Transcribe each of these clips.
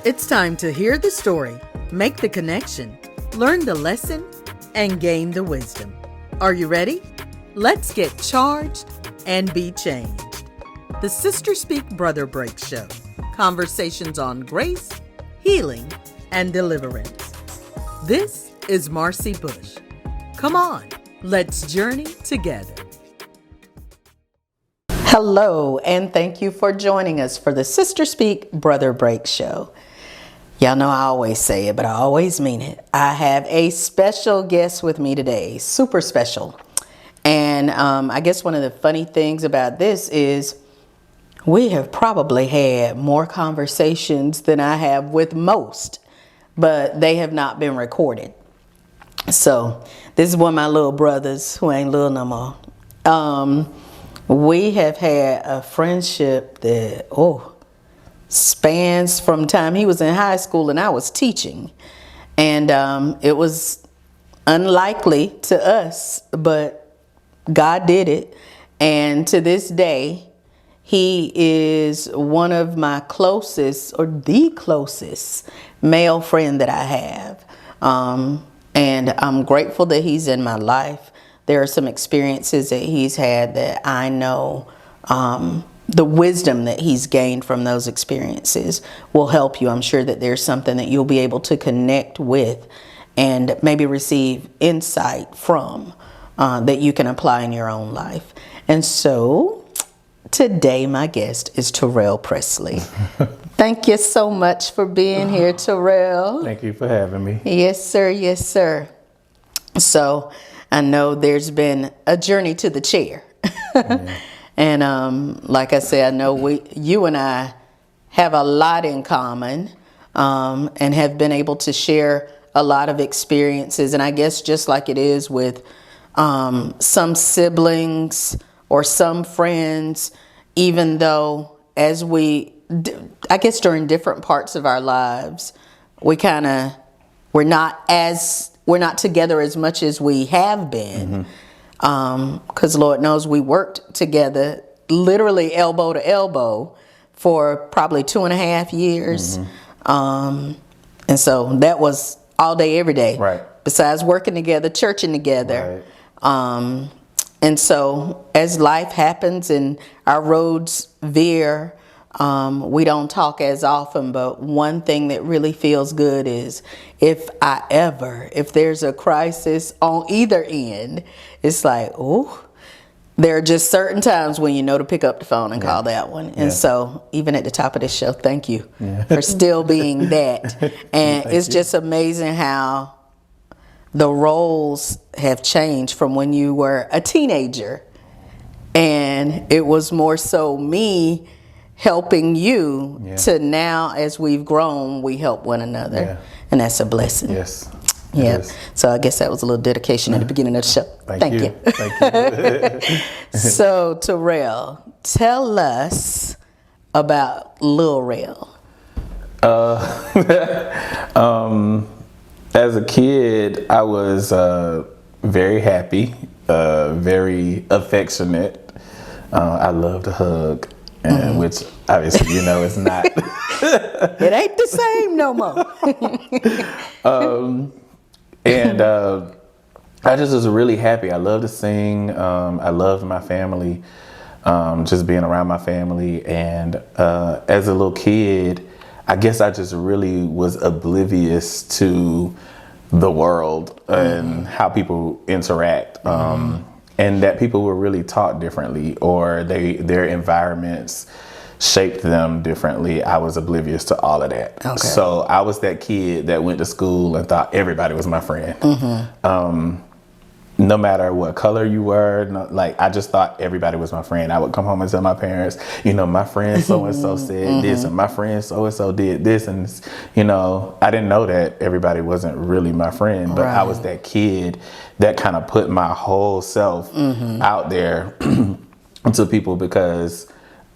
It's time to hear the story, make the connection, learn the lesson, and gain the wisdom. Are you ready? Let's get charged and be changed. The Sister Speak Brother Break Show. Conversations on grace, healing, and deliverance. This is Marcy Bush. Come on, let's journey together. Hello, and thank you for joining us for the Sister Speak Brother Break Show. Y'all know I always say it, but I always mean it. I have a special guest with me today, super special. And I guess one of the funny things about this is we have probably had more conversations than I have with most, but they have not been recorded. So this is one of my little brothers who ain't little no more. We have had a friendship that, spans from time he was in high school and I was teaching. And it was unlikely to us, but God did it. And to this day, he is one of my closest, or the closest male friend that I have. And I'm grateful that he's in my life. There are some experiences that he's had that I know the wisdom that he's gained from those experiences will help you. I'm sure that there's something that you'll be able to connect with and maybe receive insight from that you can apply in your own life. And so today my guest is Terrell Pressley. Thank you so much for being here, Terrell. Thank you for having me. Yes, sir. Yes, sir. So I know there's been a journey to the chair. Yeah. And like I said, I know you and I have a lot in common and have been able to share a lot of experiences. And I guess just like it is with some siblings or some friends, even though I guess during different parts of our lives, we're not together as much as we have been. Mm-hmm. Because Lord knows we worked together literally elbow to elbow for probably 2.5 years. Mm-hmm. And so that was all day, every day. Right. Besides working together, churching together. Right. And so as life happens and our roads veer, we don't talk as often, but one thing that really feels good is if there's a crisis on either end, it's like, there are just certain times when you know to pick up the phone and call that one. And so even at the top of this show, thank you for still being that. And it's just amazing how the roles have changed from when you were a teenager. And it was more so me helping you to now, as we've grown, we help one another. Yeah. And that's a blessing. Yes. Yeah. So I guess that was a little dedication at the beginning of the show. Thank you. Thank you. So Terrell, tell us about Lil Rel. As a kid, I was very happy, very affectionate. I loved to hug. And which obviously is not. It ain't the same no more. And I just was really happy. I love to sing. I loved my family, just being around my family. And as a little kid, I guess I just really was oblivious to the world and how people interact. And that people were really taught differently, or their environments shaped them differently. I was oblivious to all of that. Okay. So I was that kid that went to school and thought everybody was my friend. Mm-hmm. No matter what color you were, I just thought everybody was my friend. I would come home and tell my parents, my friend so-and-so said this, and my friend so-and-so did this. And, I didn't know that everybody wasn't really my friend, but I was that kid that kind of put my whole self out there to people because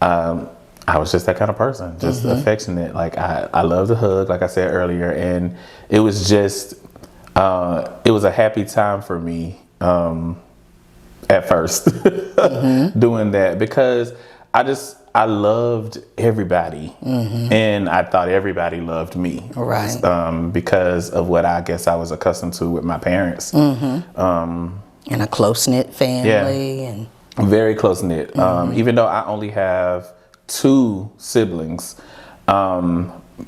I was just that kind of person, just affectionate. I love to hug, like I said earlier. And it was just, it was a happy time for me at first doing that, because I loved everybody, and I thought everybody loved me, Right. because of what I guess I was accustomed to with my parents. And a close-knit family. Yeah. And Very close knit. Even though I only have 2 siblings,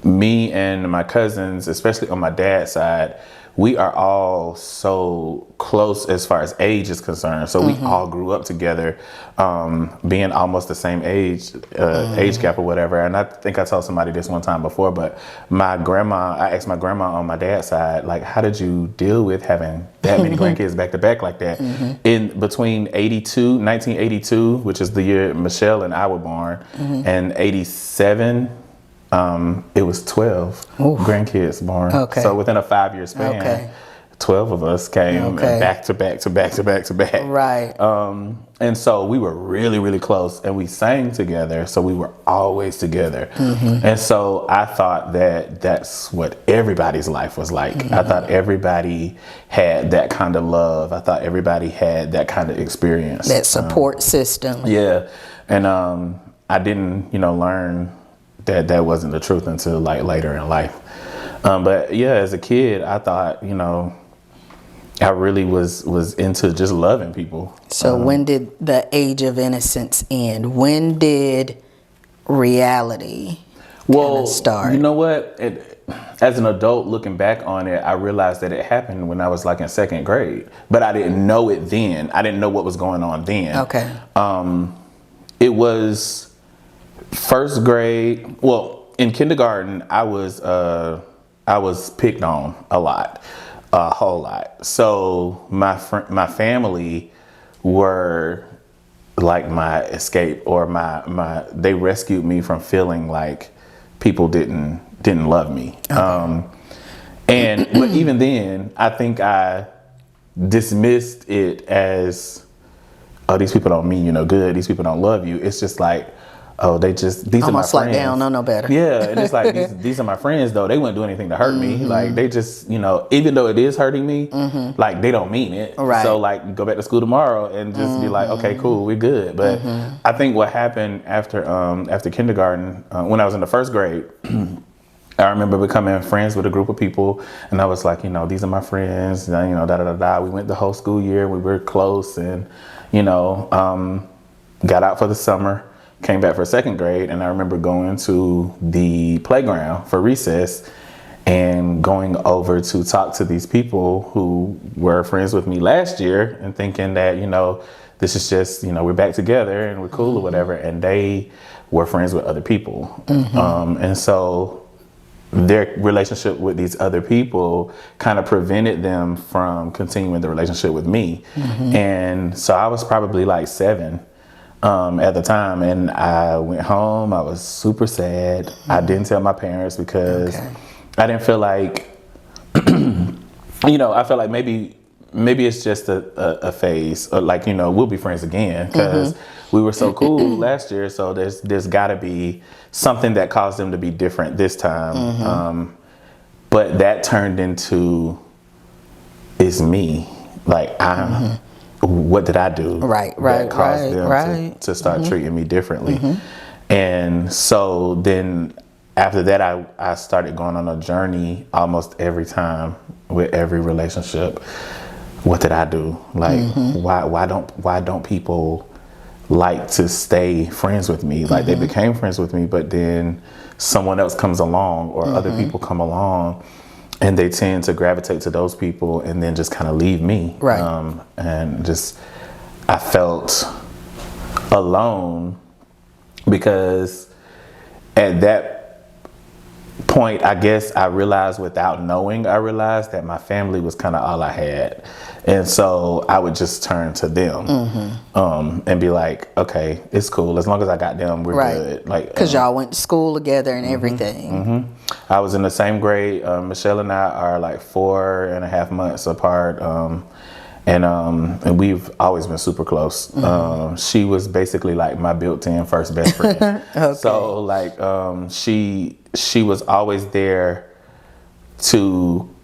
me and my cousins, especially on my dad's side, we are all so close as far as age is concerned. So we all grew up together, being almost the same age gap or whatever. And I think I told somebody this one time before, but I asked my grandma on my dad's side, like, how did you deal with having that many grandkids back to back like that? In between 1982, which is the year Michelle and I were born, and 87, it was 12 grandkids born. Okay. So within a 5-year span, 12 of us came back to back to back to back to back. Right. And so we were really, really close, and we sang together. So we were always together. And so I thought that that's what everybody's life was like. I thought everybody had that kind of love. I thought everybody had that kind of experience. That support system. Yeah. And I didn't, learn that wasn't the truth until like later in life. But yeah, as a kid, I thought, I really was into just loving people. So when did the age of innocence end? When did reality start? You know what? As an adult looking back on it, I realized that it happened when I was like in 2nd grade, but I didn't know it then. I didn't know what was going on then. Okay. It was 1st grade. Well, in kindergarten, I was picked on a whole lot. So my family were like my escape, or they rescued me from feeling like people didn't love me. Okay. But even then, I think I dismissed it as, oh, these people don't mean you no good. These people don't love you. It's just like, oh, these almost are my friends. like they don't know no better. Yeah, and it's like, these are my friends, though. They wouldn't do anything to hurt me. Like, they just, even though it is hurting me, like, they don't mean it. Right. So, like, go back to school tomorrow and just be like, okay, cool, we're good. But I think what happened after kindergarten, when I was in the 1st grade, I remember becoming friends with a group of people, and I was like, these are my friends, da-da-da-da. We went the whole school year, we were close, and, got out for the summer. Came back for 2nd grade, and I remember going to the playground for recess and going over to talk to these people who were friends with me last year, and thinking that, this is just, we're back together and we're cool or whatever. And they were friends with other people. And so their relationship with these other people kind of prevented them from continuing the relationship with me. And so I was probably like 7 at the time, and I went home. I was super sad. I didn't tell my parents because I didn't feel like, I felt like maybe it's just a phase, or like, we'll be friends again because we were so cool last year. So there's got to be something that caused them to be different this time. But that turned into, it's me. Like, what did I do that caused them to start treating me differently? And so then after that, I started going on a journey almost every time with every relationship. What did I do? Like, why don't people like to stay friends with me? Like, they became friends with me, but then someone else comes along, or other people come along, and they tend to gravitate to those people and then just kind of leave me. Right. And just, I felt alone, because at that point, I guess I realized without knowing, that my family was kind of all I had. And so I would just turn to them and be like, okay, it's cool. As long as I got them, we're good. Like, because y'all went to school together and everything. I was in the same grade. Michelle and I are like 4.5 months apart. And we've always been super close. She was basically like my built-in first best friend. So like, she was always there to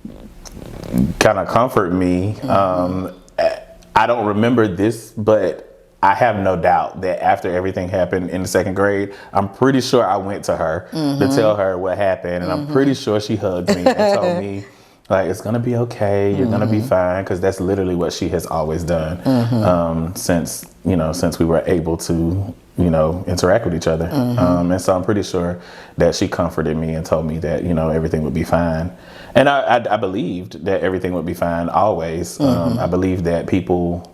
kind of comfort me. I don't remember this, but I have no doubt that after everything happened in the second grade, I'm pretty sure I went to her to tell her what happened. And I'm pretty sure she hugged me and told me, like, it's going to be okay. You're going to be fine. Because that's literally what she has always done since we were able to, interact with each other. And so I'm pretty sure that she comforted me and told me that, everything would be fine. And I believed that everything would be fine always. I believed that people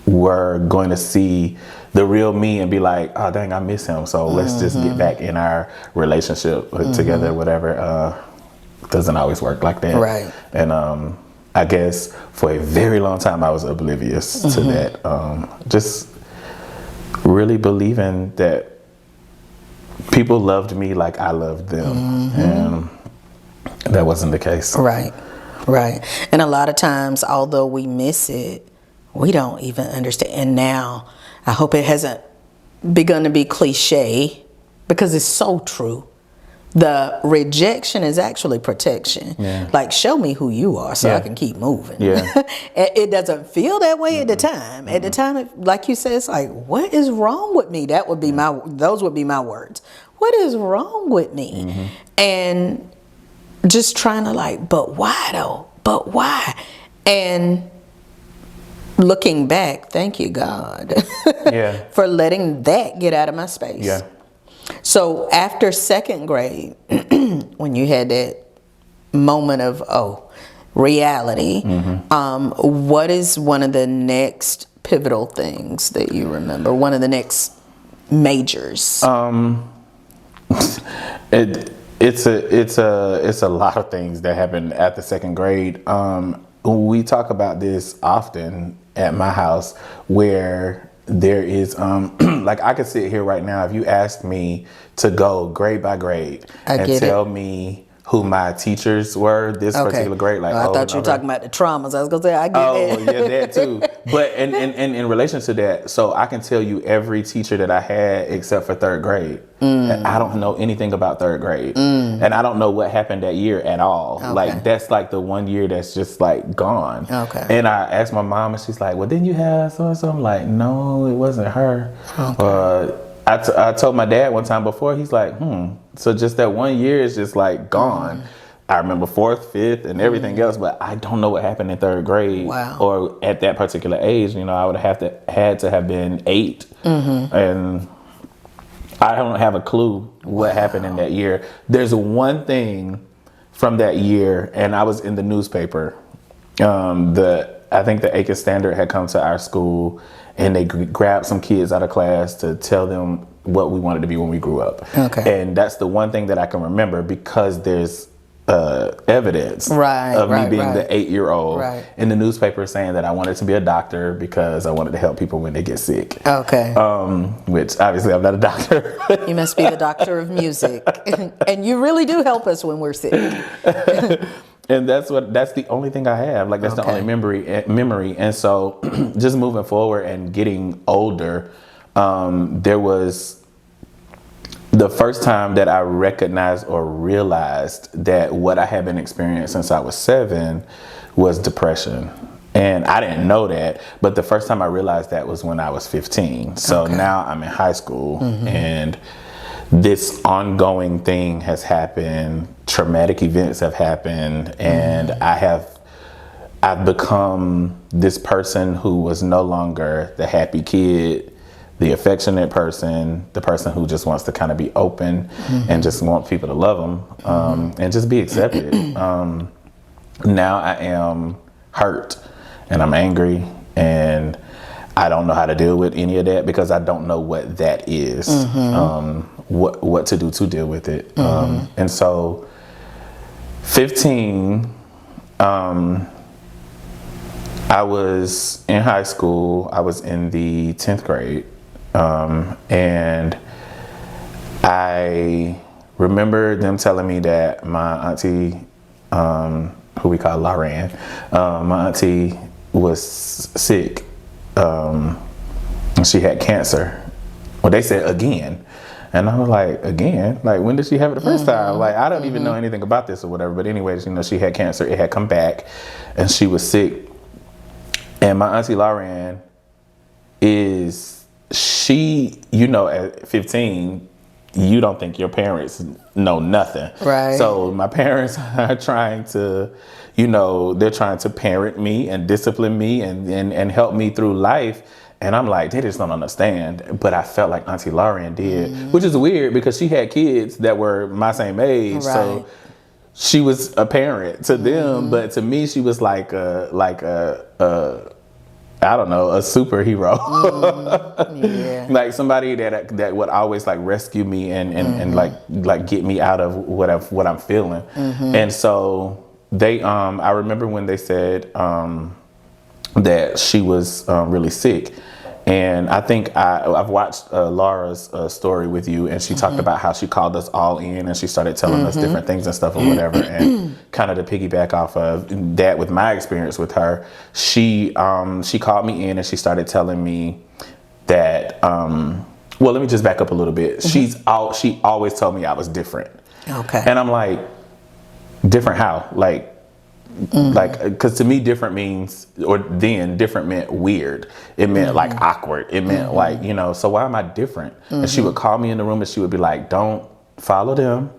were going to see the real me and be like, oh, dang, I miss him. So let's just get back in our relationship together, whatever. Doesn't always work like that. Right. And I guess for a very long time, I was oblivious to that. Just really believing that people loved me like I loved them. And that wasn't the case. Right. And a lot of times, although we miss it, we don't even understand. And now, I hope it hasn't begun to be cliche, because it's so true. The rejection is actually protection. Yeah. Like, show me who you are so I can keep moving. Yeah. It doesn't feel that way at the time. At the time, like you said, it's like, what is wrong with me? Those would be my words. What is wrong with me? And just trying to like, but why though? But why? And looking back, thank you, God, for letting that get out of my space. Yeah. So after second grade, when you had that moment of, reality, what is one of the next pivotal things that you remember? One of the next majors? It's a lot of things that happened at the second grade. We talk about this often at my house, where there is like, I could sit here right now if you asked me to go grade by grade and tell me who my teachers were this particular grade. Like, I thought you were talking about the traumas. I was gonna say, I get that. Yeah, that too. But and in relation to that, so I can tell you every teacher that I had except for third grade. And I don't know anything about third grade, and I don't know what happened that year at all. Like, that's like the one year that's just like gone. And I asked my mom, and she's like, well, didn't you have so and so? I'm like, no, it wasn't her. I told my dad one time before, he's like, so just that one year is just like gone. I remember fourth, fifth, and everything else, but I don't know what happened in third grade or at that particular age. I would have had to have been 8, and I don't have a clue what happened in that year. There's one thing from that year, and I was in the newspaper. I think the Aiken Standard had come to our school, and they grabbed some kids out of class to tell them what we wanted to be when we grew up. And that's the one thing that I can remember, because there's evidence of me being the 8-year-old in the newspaper saying that I wanted to be a doctor because I wanted to help people when they get sick. Which obviously I'm not a doctor. You must be the doctor of music. And you really do help us when we're sick. And that's the only thing I have. Like, that's the only memory. And so just moving forward and getting older, there was the first time that I recognized or realized that what I had been experiencing since I was 7 was depression. And I didn't know that, but the first time I realized that was when I was 15. So now I'm in high school, and this ongoing thing has happened. Traumatic events have happened, and I've become this person who was no longer the happy kid, the affectionate person, the person who just wants to kind of be open and just want people to love them and just be accepted. Now I am hurt, and I'm angry, and I don't know how to deal with any of that, because I don't know what that is, what to do to deal with it. And so 15, I was in high school. I was in the 10th grade. And I remember them telling me that my auntie, who we call Lauren, my auntie was sick. She had cancer. Well, they said again. And I was like, again? Like, when did she have it the first time? Like, I don't even know anything about this or whatever. But anyways, she had cancer. It had come back, and she was sick. And my auntie Lauren is she, you know, at 15, you don't think your parents know nothing. Right. So my parents are trying to, you know, they're trying to parent me and discipline me and help me through life. And I'm like, they just don't understand. But I felt like Auntie Lauren did, which is weird because she had kids that were my same age. Right. So she was a parent to them, but to me, she was like a I don't know, a superhero. Yeah. Like somebody that would always like rescue me and like get me out of what I'm feeling. And so they I remember when they said that she was really sick. And I think I've watched Laura's story with you, and she talked about how she called us all in and she started telling us different things and stuff or whatever. And kind of to piggyback off of that with my experience with her, she called me in and she started telling me that, well, let me just back up a little bit. She always told me I was different. Okay. And I'm like, different how? Like, because to me different means, or then different meant weird. It meant like awkward. It meant like, you know, so why am I different? And she would call me in the room and she would be like, don't follow them.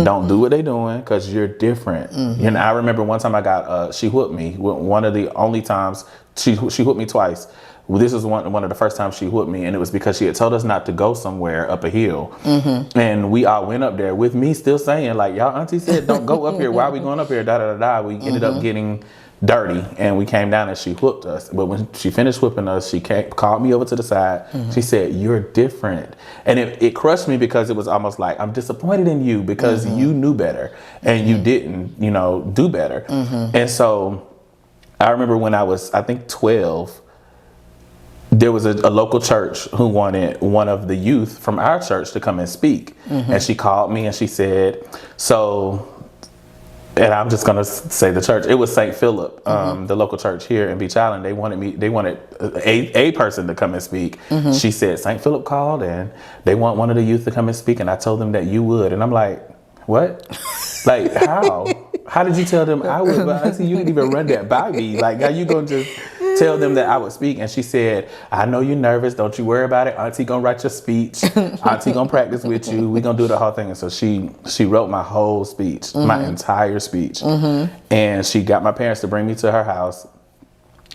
Don't do what they're doing because you're different. And I remember one time I got, she whooped me. One of the only times, she whooped me twice. Well, this is one of the first times she whooped me, and it was because she had told us not to go somewhere up a hill. And we all went up there with me still saying, like, y'all auntie said don't go up here. Why are we going up here? Da da da da. We ended up getting dirty, and we came down and she whooped us. But when she finished whooping us, she called me over to the side. She said, you're different. And it crushed me because it was almost like, I'm disappointed in you because you knew better and you didn't, you know, do better. And so I remember when I was, I think 12, there was a local church who wanted one of the youth from our church to come and speak. And she called me and she said, so, and I'm just going to say the church, it was St. Philip, the local church here in Beach Island. They wanted a person to come and speak. She said, St. Philip called and they want one of the youth to come and speak. And I told them that you would. And I'm like, what? Like, how? How did you tell them I would? But I see you didn't even run that by me. Like, how you going to just tell them that I would speak? And she said, I know you're nervous. Don't you worry about it. Auntie gonna write your speech. Auntie gonna practice with you. We gonna do the whole thing. And so she wrote my whole speech, my entire speech. And she got my parents to bring me to her house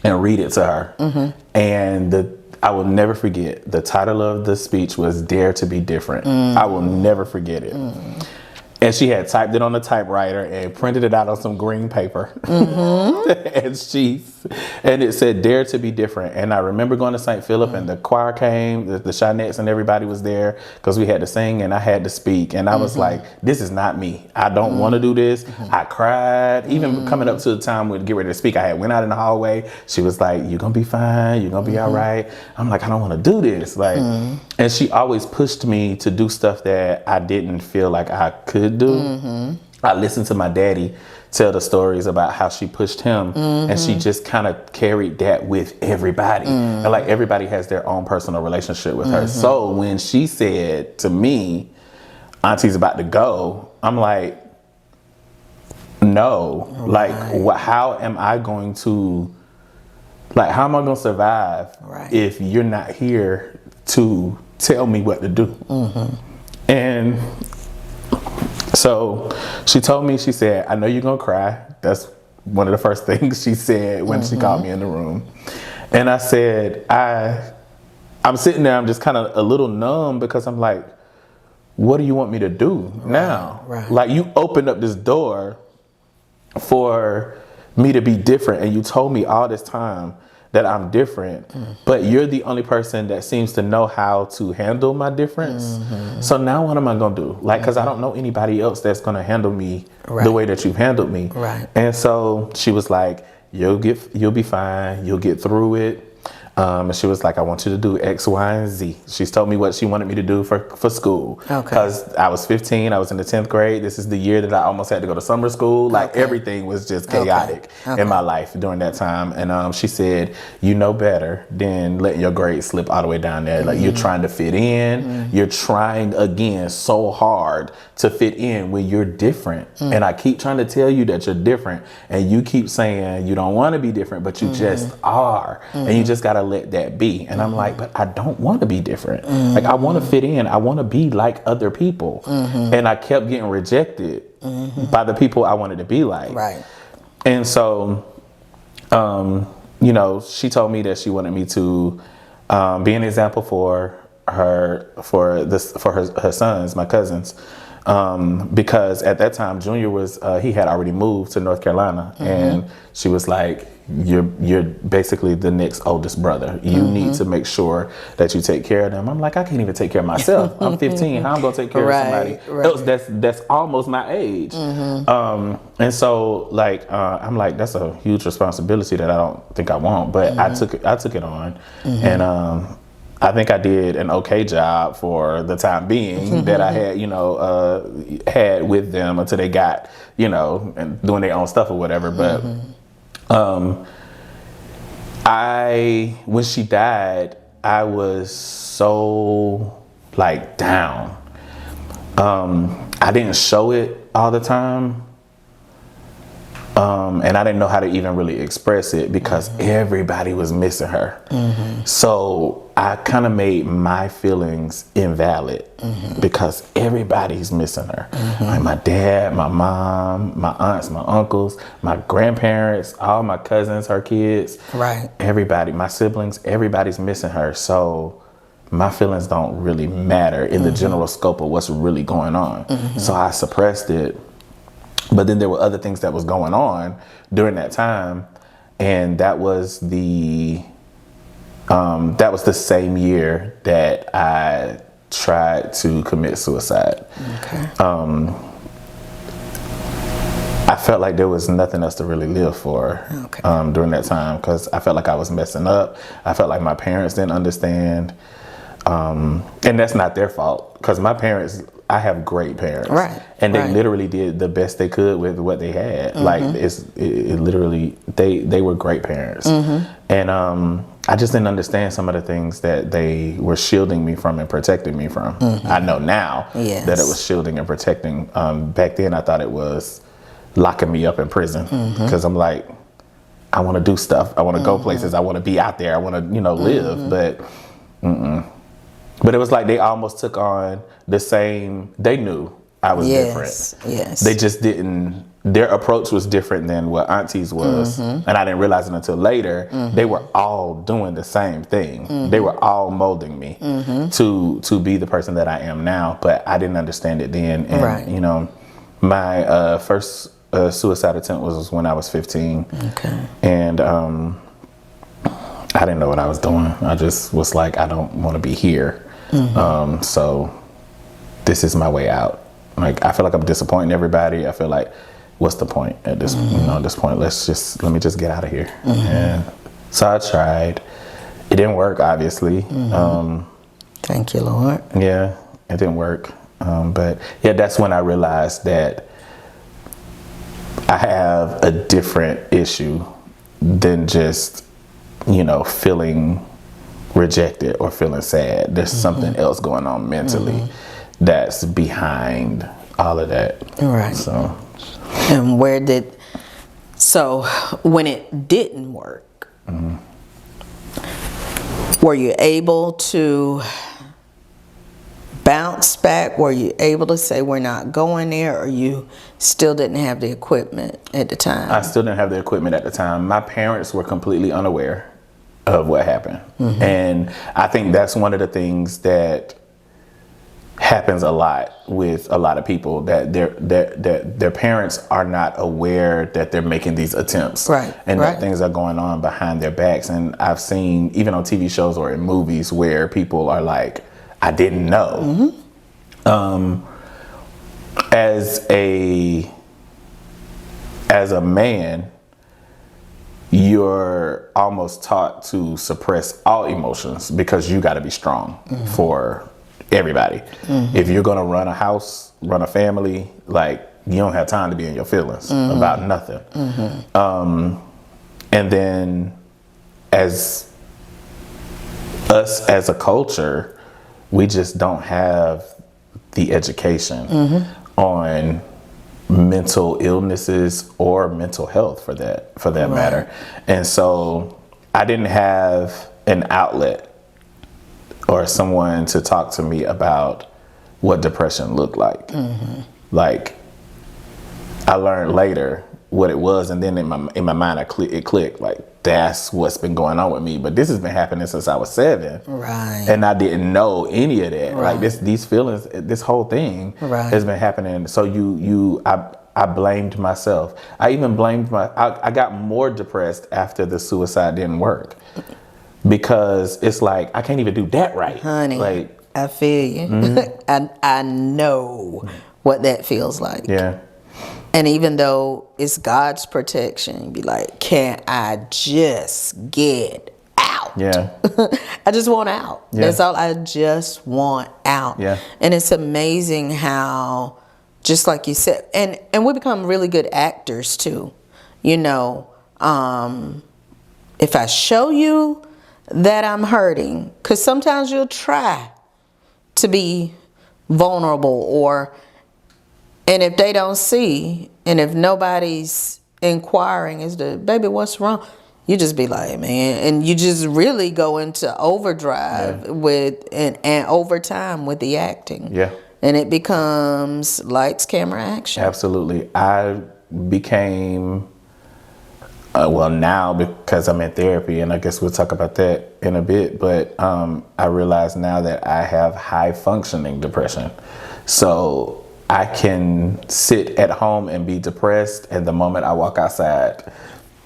and read it to her. And I will never forget, the title of the speech was Dare to Be Different. I will never forget it. And she had typed it on a typewriter and printed it out on some green paper. And it said, Dare to Be Different. And I remember going to St. Philip and the choir came, the Shinettes and everybody was there because we had to sing and I had to speak. And I was like, this is not me. I don't want to do this. I cried. Even coming up to the time we'd get ready to speak, I had went out in the hallway. She was like, you're going to be fine. You're going to be all right. I'm like, I don't want to do this. Like, and she always pushed me to do stuff that I didn't feel like I could do. I listened to my daddy tell the stories about how she pushed him and she just kind of carried that with everybody. And like everybody has their own personal relationship with her. So when she said to me, Auntie's about to go, I'm like, no, like how am I going to survive if you're not here to tell me what to do? And so she told me, she said, I know you're going to cry. That's one of the first things she said when she called me in the room. And I said, I'm sitting there, I'm just kind of a little numb because I'm like, what do you want me to do now? Like, you opened up this door for me to be different. And you told me all this time that I'm different, but you're the only person that seems to know how to handle my difference. So now what am I gonna do? Like, cause I don't know anybody else that's gonna handle me the way that you've handled me. And so she was like, you'll be fine. You'll get through it. And she was like, I want you to do X, Y, and Z. She's told me what she wanted me to do for school. Because I was 15, I was in the 10th grade. This is the year that I almost had to go to summer school. Like everything was just chaotic in my life during that time. And she said, you know better than letting your grades slip all the way down there. Like, you're trying to fit in. You're trying again so hard to fit in when you're different. And I keep trying to tell you that you're different. And you keep saying you don't want to be different, but you just are. And you just got to let that be. And I'm like, but I don't want to be different. Like, I want to fit in. I want to be like other people. And I kept getting rejected by the people I wanted to be like. Right. And so, you know, she told me that she wanted me to be an example for her sons, my cousins. Because at that time, Junior was, he had already moved to North Carolina, and she was like, you're basically the next oldest brother. You need to make sure that you take care of them. I'm like, I can't even take care of myself. I'm 15. How I'm going to take care of somebody else that's almost my age? And so, like, I'm like, that's a huge responsibility that I don't think I want, but I took it on. And, I think I did an okay job for the time being that I had, you know, had with them until they got, you know, and doing their own stuff or whatever. But when she died, I was so like down. I didn't show it all the time. And I didn't know how to even really express it because everybody was missing her. So I kind of made my feelings invalid because everybody's missing her. Like my dad, my mom, my aunts, my uncles, my grandparents, all my cousins, her kids. Right. Everybody, my siblings, everybody's missing her. So my feelings don't really matter in the general scope of what's really going on. So I suppressed it. But then there were other things that was going on during that time, and that was the same year that I tried to commit suicide. Okay. I felt like there was nothing else to really live for during that time because I felt like I was messing up. I felt like my parents didn't understand, and that's not their fault because my parents. I have great parents, and they literally did the best they could with what they had. Like it literally, they were great parents, and I just didn't understand some of the things that they were shielding me from and protecting me from. I know now that it was shielding and protecting. Back then, I thought it was locking me up in prison because I'm like, I want to do stuff, I want to go places, I want to be out there, I want to live, but. But it was like they almost took on the same, they knew I was different. Yes. They just didn't, their approach was different than what Auntie's was. And I didn't realize it until later. They were all doing the same thing. They were all molding me to be the person that I am now. But I didn't understand it then. And, you know, my first suicide attempt was when I was 15. Okay. And I didn't know what I was doing. I just was like, I don't want to be here. So this is my way out. Like, I feel like I'm disappointing everybody. I feel like, what's the point at this, at this point? Let me just get out of here. And so I tried. It didn't work, obviously. Thank you, Lord. Yeah, it didn't work. But yeah, that's when I realized that I have a different issue than just, feeling rejected or feeling sad. There's something else going on mentally that's behind all of that. Right. So, and so when it didn't work, were you able to bounce back? Were you able to say we're not going there, or you still didn't have the equipment at the time? I still didn't have the equipment at the time. My parents were completely unaware of what happened. And I think that's one of the things that happens a lot with a lot of people, that their parents are not aware that they're making these attempts, and that things are going on behind their backs. And I've seen, even on TV shows or in movies, where people are like, I didn't know. As a man, you're almost taught to suppress all emotions because you got to be strong for everybody. If you're going to run a house, run a family, like, you don't have time to be in your feelings about nothing. And then as us as a culture, we just don't have the education on mental illnesses or mental health for that matter. And so I didn't have an outlet or someone to talk to me about what depression looked like. Like, I learned later what it was, and then in my mind it clicked, like, that's what's been going on with me. But this has been happening since I was 7, right? And I didn't know any of that. Right. Like, these feelings, this whole thing has been happening. So I blamed myself. I even blamed I got more depressed after the suicide didn't work, because it's like, I can't even do that right, honey. Like, I feel you. I know what that feels like. Yeah. And even though it's God's protection, be like, can I just get out? Yeah. I just want out. Yeah. That's all. I just want out. Yeah. And it's amazing how, just like you said, and we become really good actors too. You know, if I show you that I'm hurting, because sometimes you'll try to be vulnerable, and if they don't see, and if nobody's inquiring as to, baby, what's wrong? You just be like, man, and you just really go into overdrive with and overtime with the acting. Yeah. And it becomes lights, camera, action. Absolutely. I became, well, now because I'm in therapy, and I guess we'll talk about that in a bit, but I realize now that I have high functioning depression. So I can sit at home and be depressed, and the moment I walk outside,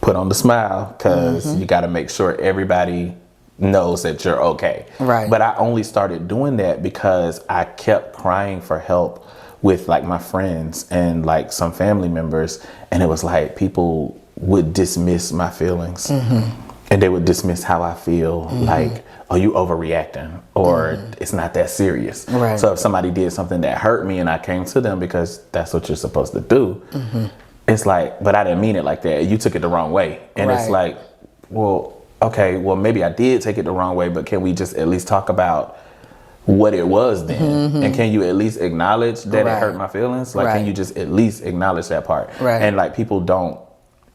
put on the smile, because you got to make sure everybody knows that you're okay. Right. But I only started doing that because I kept crying for help with, like, my friends and, like, some family members, and it was like people would dismiss my feelings, and they would dismiss how I feel, like, oh, you overreacting, or it's not that serious. Right. So if somebody did something that hurt me and I came to them because that's what you're supposed to do, it's like, but I didn't mean it like that. You took it the wrong way. And it's like, well, okay, well, maybe I did take it the wrong way, but can we just at least talk about what it was then? And can you at least acknowledge that it hurt my feelings? Like, can you just at least acknowledge that part? Right. And, like, people don't,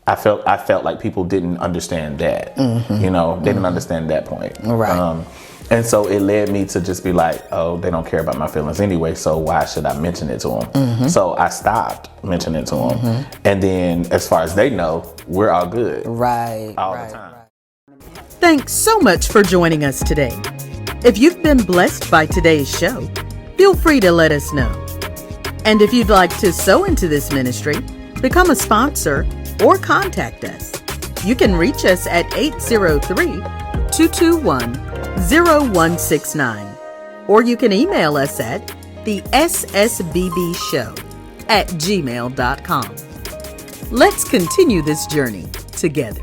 I felt like people didn't understand that, you know, they didn't understand that point. Right. And so it led me to just be like, oh, they don't care about my feelings anyway, so why should I mention it to them? So I stopped mentioning it to them. And then, as far as they know, we're all good. Right. All the time. Thanks so much for joining us today. If you've been blessed by today's show, feel free to let us know. And if you'd like to sow into this ministry, become a sponsor, or contact us, you can reach us at 803-221-0169. Or you can email us at thessbbshow@gmail.com. Let's continue this journey together.